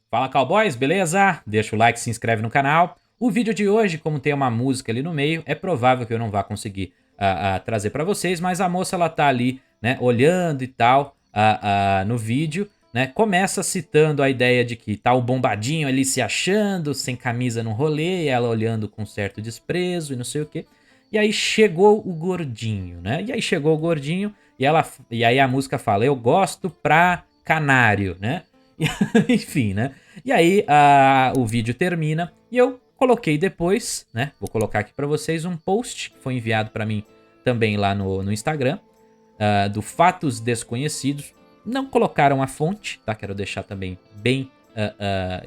Fala, cowboys, beleza? Deixa o like, se inscreve no canal. O vídeo de hoje, como tem uma música ali no meio, é provável que eu não vá conseguir trazer pra vocês, mas a moça ela tá ali, né, olhando e tal no vídeo, né, começa citando a ideia de que tá o bombadinho ali se achando, sem camisa no rolê, e ela olhando com certo desprezo e não sei o quê. E aí chegou o gordinho, né? E aí chegou o gordinho e aí a música fala: "Eu gosto pra canário", né? Enfim, né? E aí o vídeo termina e eu coloquei depois, né? Vou colocar aqui pra vocês um post que foi enviado pra mim também lá no Instagram, do Fatos Desconhecidos. Não colocaram a fonte, tá? Quero deixar também bem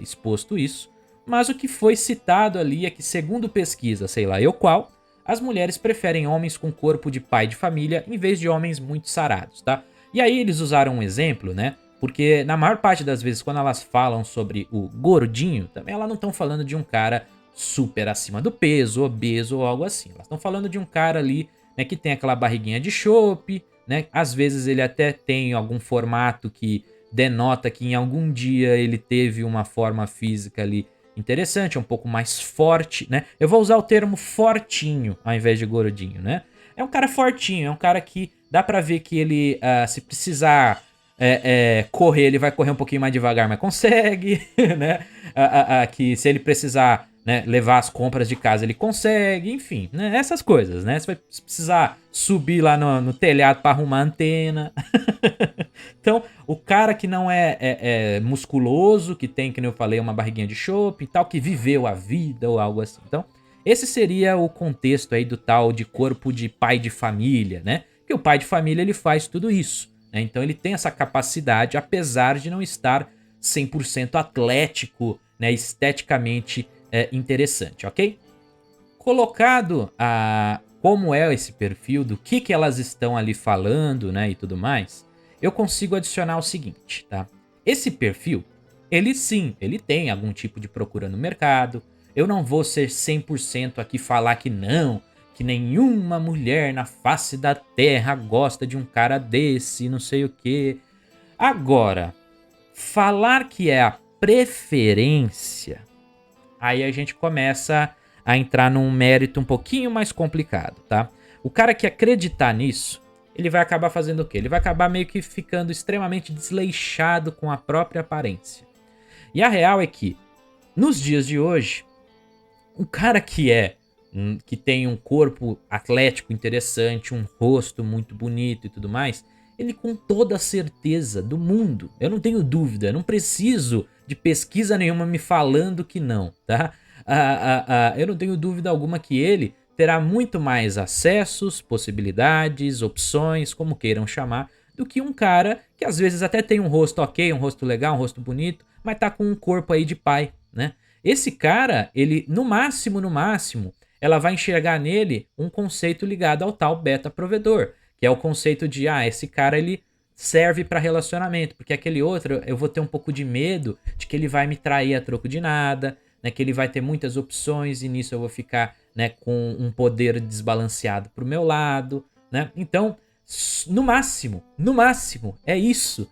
exposto isso. Mas o que foi citado ali é que, segundo pesquisa, sei lá eu qual, as mulheres preferem homens com corpo de pai de família em vez de homens muito sarados, tá? E aí eles usaram um exemplo, né? Porque na maior parte das vezes, quando elas falam sobre o gordinho, também elas não estão falando de um cara super acima do peso, obeso ou algo assim. Elas estão falando de um cara ali, né, que tem aquela barriguinha de chope, né? Às vezes ele até tem algum formato que denota que em algum dia ele teve uma forma física ali interessante, um pouco mais forte, né? Eu vou usar o termo fortinho ao invés de gordinho, né? É um cara fortinho, é um cara que dá pra ver que ele, se precisar correr, ele vai correr um pouquinho mais devagar, mas consegue, né? Que se ele precisar, né, levar as compras de casa, ele consegue, enfim, né? Essas coisas, né? Se vai precisar subir lá no telhado pra arrumar a antena. Então, o cara que não é musculoso, que tem, que nem eu falei, uma barriguinha de chope e tal, que viveu a vida ou algo assim. Então, esse seria o contexto aí do tal de corpo de pai de família, né? Que o pai de família ele faz tudo isso, né? Então ele tem essa capacidade, apesar de não estar 100% atlético, né? Esteticamente interessante, ok? Colocado como é esse perfil, do que elas estão ali falando, né, e tudo mais, eu consigo adicionar o seguinte, tá? Esse perfil, ele sim, ele tem algum tipo de procura no mercado. Eu não vou ser 100% aqui falar que não, que nenhuma mulher na face da terra gosta de um cara desse, não sei o quê. Agora, falar que é a preferência, aí a gente começa a entrar num mérito um pouquinho mais complicado, tá? O cara que acreditar nisso, ele vai acabar fazendo o quê? Ele vai acabar meio que ficando extremamente desleixado com a própria aparência. E a real é que, nos dias de hoje, um cara que tem um corpo atlético interessante, um rosto muito bonito e tudo mais, ele com toda a certeza do mundo, eu não tenho dúvida, não preciso de pesquisa nenhuma me falando que não, tá? Eu não tenho dúvida alguma que ele terá muito mais acessos, possibilidades, opções, como queiram chamar, do que um cara que às vezes até tem um rosto ok, um rosto legal, um rosto bonito, mas tá com um corpo aí de pai, né? Esse cara, ele, no máximo, ela vai enxergar nele um conceito ligado ao tal beta provedor, que é o conceito de, esse cara ele serve para relacionamento, porque aquele outro eu vou ter um pouco de medo de que ele vai me trair a troco de nada, né, que ele vai ter muitas opções e nisso eu vou ficar, né, com um poder desbalanceado pro meu lado, né? Então, no máximo, é isso.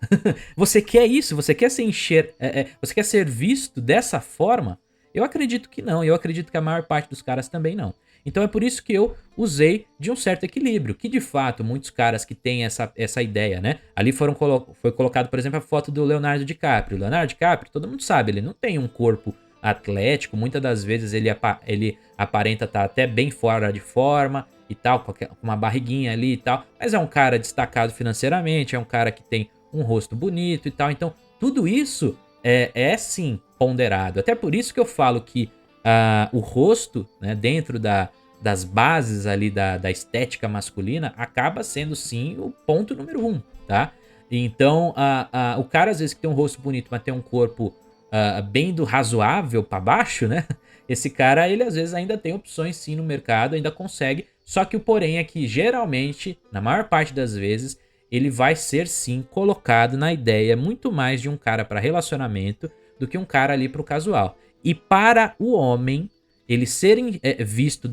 Você quer isso? Você quer você quer ser visto dessa forma? Eu acredito que não, eu acredito que a maior parte dos caras também não. Então é por isso que eu usei de um certo equilíbrio, que de fato muitos caras que têm essa ideia, né? Ali foi colocado, por exemplo, a foto do Leonardo DiCaprio. O Leonardo DiCaprio, todo mundo sabe, ele não tem um corpo atlético, muitas das vezes ele aparenta estar até bem fora de forma e tal, com uma barriguinha ali e tal, mas é um cara destacado financeiramente, é um cara que tem um rosto bonito e tal, então tudo isso é sim ponderado. Até por isso que eu falo que o rosto, né, dentro das bases ali da estética masculina, acaba sendo sim o ponto número um, tá? Então, o cara às vezes que tem um rosto bonito, mas tem um corpo bem do razoável pra baixo, né? Esse cara, ele às vezes ainda tem opções sim no mercado, ainda consegue. Só que o porém é que geralmente, na maior parte das vezes, ele vai ser sim colocado na ideia muito mais de um cara para relacionamento do que um cara ali pro casual. E para o homem, ele ser visto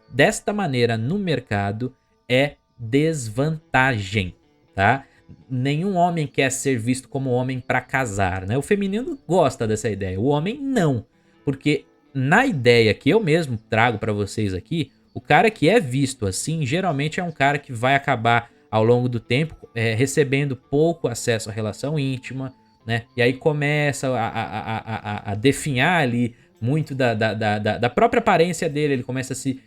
desta maneira no mercado é desvantagem, tá? nenhum homem quer ser visto como homem pra casar, né? O feminino gosta dessa ideia, o homem não. Porque na ideia que eu mesmo trago pra vocês aqui, o cara que é visto assim, geralmente é um cara que vai acabar ao longo do tempo recebendo pouco acesso à relação íntima, né? E aí começa a definhar ali muito da própria aparência dele, ele começa a se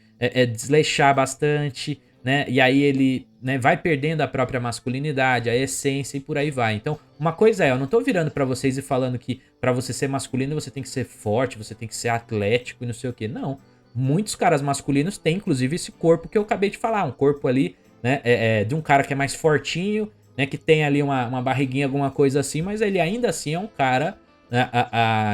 desleixar bastante, né? E aí ele, né, vai perdendo a própria masculinidade, a essência e por aí vai. Então, uma coisa é, eu não tô virando pra vocês e falando que pra você ser masculino você tem que ser forte, você tem que ser atlético e não sei o que. Não. Muitos caras masculinos têm, inclusive, esse corpo que eu acabei de falar. Um corpo ali, né, de um cara que é mais fortinho, né, que tem ali uma barriguinha, alguma coisa assim, mas ele ainda assim é um cara, né,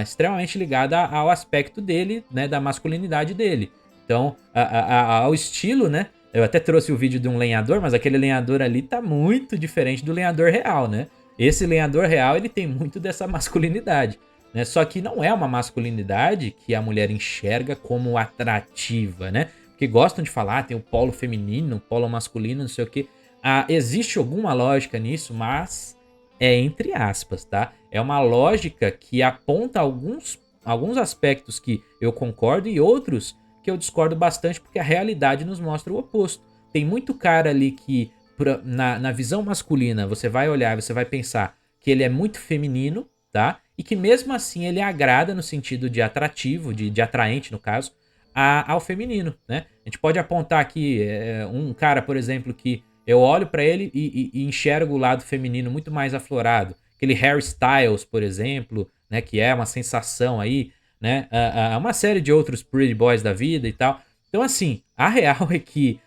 extremamente ligado ao aspecto dele, né, da masculinidade dele. Então, ao estilo, né? Eu até trouxe o vídeo de um lenhador, mas aquele lenhador ali tá muito diferente do lenhador real, né? Esse lenhador real, ele tem muito dessa masculinidade, né? Só que não é uma masculinidade que a mulher enxerga como atrativa, né? Porque gostam de falar, tem o polo feminino, o polo masculino, não sei o quê. Existe alguma lógica nisso, mas é entre aspas, tá? É uma lógica que aponta alguns aspectos que eu concordo e outros que eu discordo bastante, porque a realidade nos mostra o oposto. Tem muito cara ali que, na visão masculina, você vai olhar, você vai pensar que ele é muito feminino, tá? E que mesmo assim ele agrada no sentido de atrativo, de atraente no caso, ao feminino, né? A gente pode apontar aqui um cara, por exemplo, que eu olho pra ele e enxergo o lado feminino muito mais aflorado. Aquele Harry Styles, por exemplo, né? Que é uma sensação aí, né? Uma série de outros pretty boys da vida e tal. Então, assim, a real é que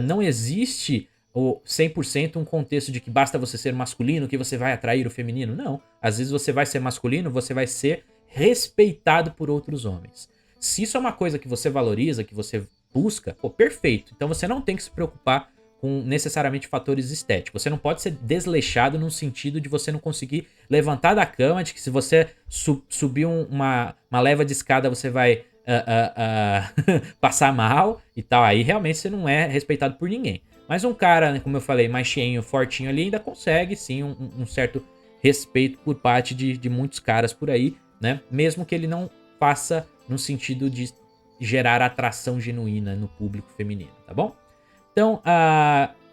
não existe o 100% um contexto de que basta você ser masculino que você vai atrair o feminino. Não. Às vezes você vai ser masculino, você vai ser respeitado por outros homens. Se isso é uma coisa que você valoriza, que você busca, pô, perfeito. Então você não tem que se preocupar com necessariamente fatores estéticos. Você não pode ser desleixado no sentido de você não conseguir levantar da cama, de que se você subir uma leva de escada você vai passar mal e tal. Aí realmente você não é respeitado por ninguém. Mas um cara, né, como eu falei, mais cheinho, fortinho ali, ainda consegue sim um certo respeito por parte de muitos caras por aí, né? Mesmo que ele não faça no sentido de gerar atração genuína no público feminino, tá bom? Então,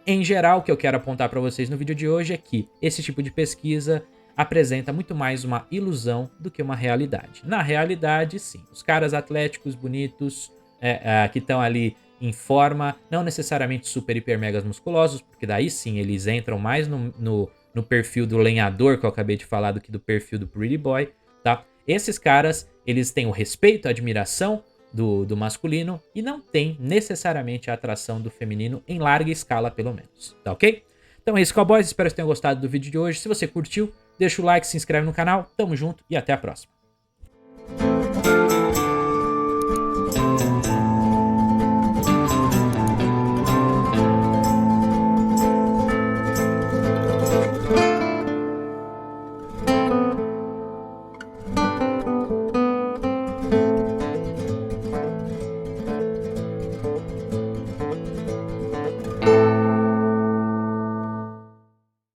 em geral, o que eu quero apontar para vocês no vídeo de hoje é que esse tipo de pesquisa apresenta muito mais uma ilusão do que uma realidade. Na realidade, sim, os caras atléticos, bonitos, que estão ali em forma, não necessariamente super, hiper, megas musculosos, porque daí sim eles entram mais no perfil do lenhador que eu acabei de falar do que do perfil do pretty boy, tá? Esses caras, eles têm o respeito, a admiração do masculino e não tem necessariamente a atração do feminino em larga escala, pelo menos, tá ok? Então é isso, cowboys, espero que vocês tenham gostado do vídeo de hoje. Se você curtiu, deixa o like, se inscreve no canal, tamo junto e até a próxima.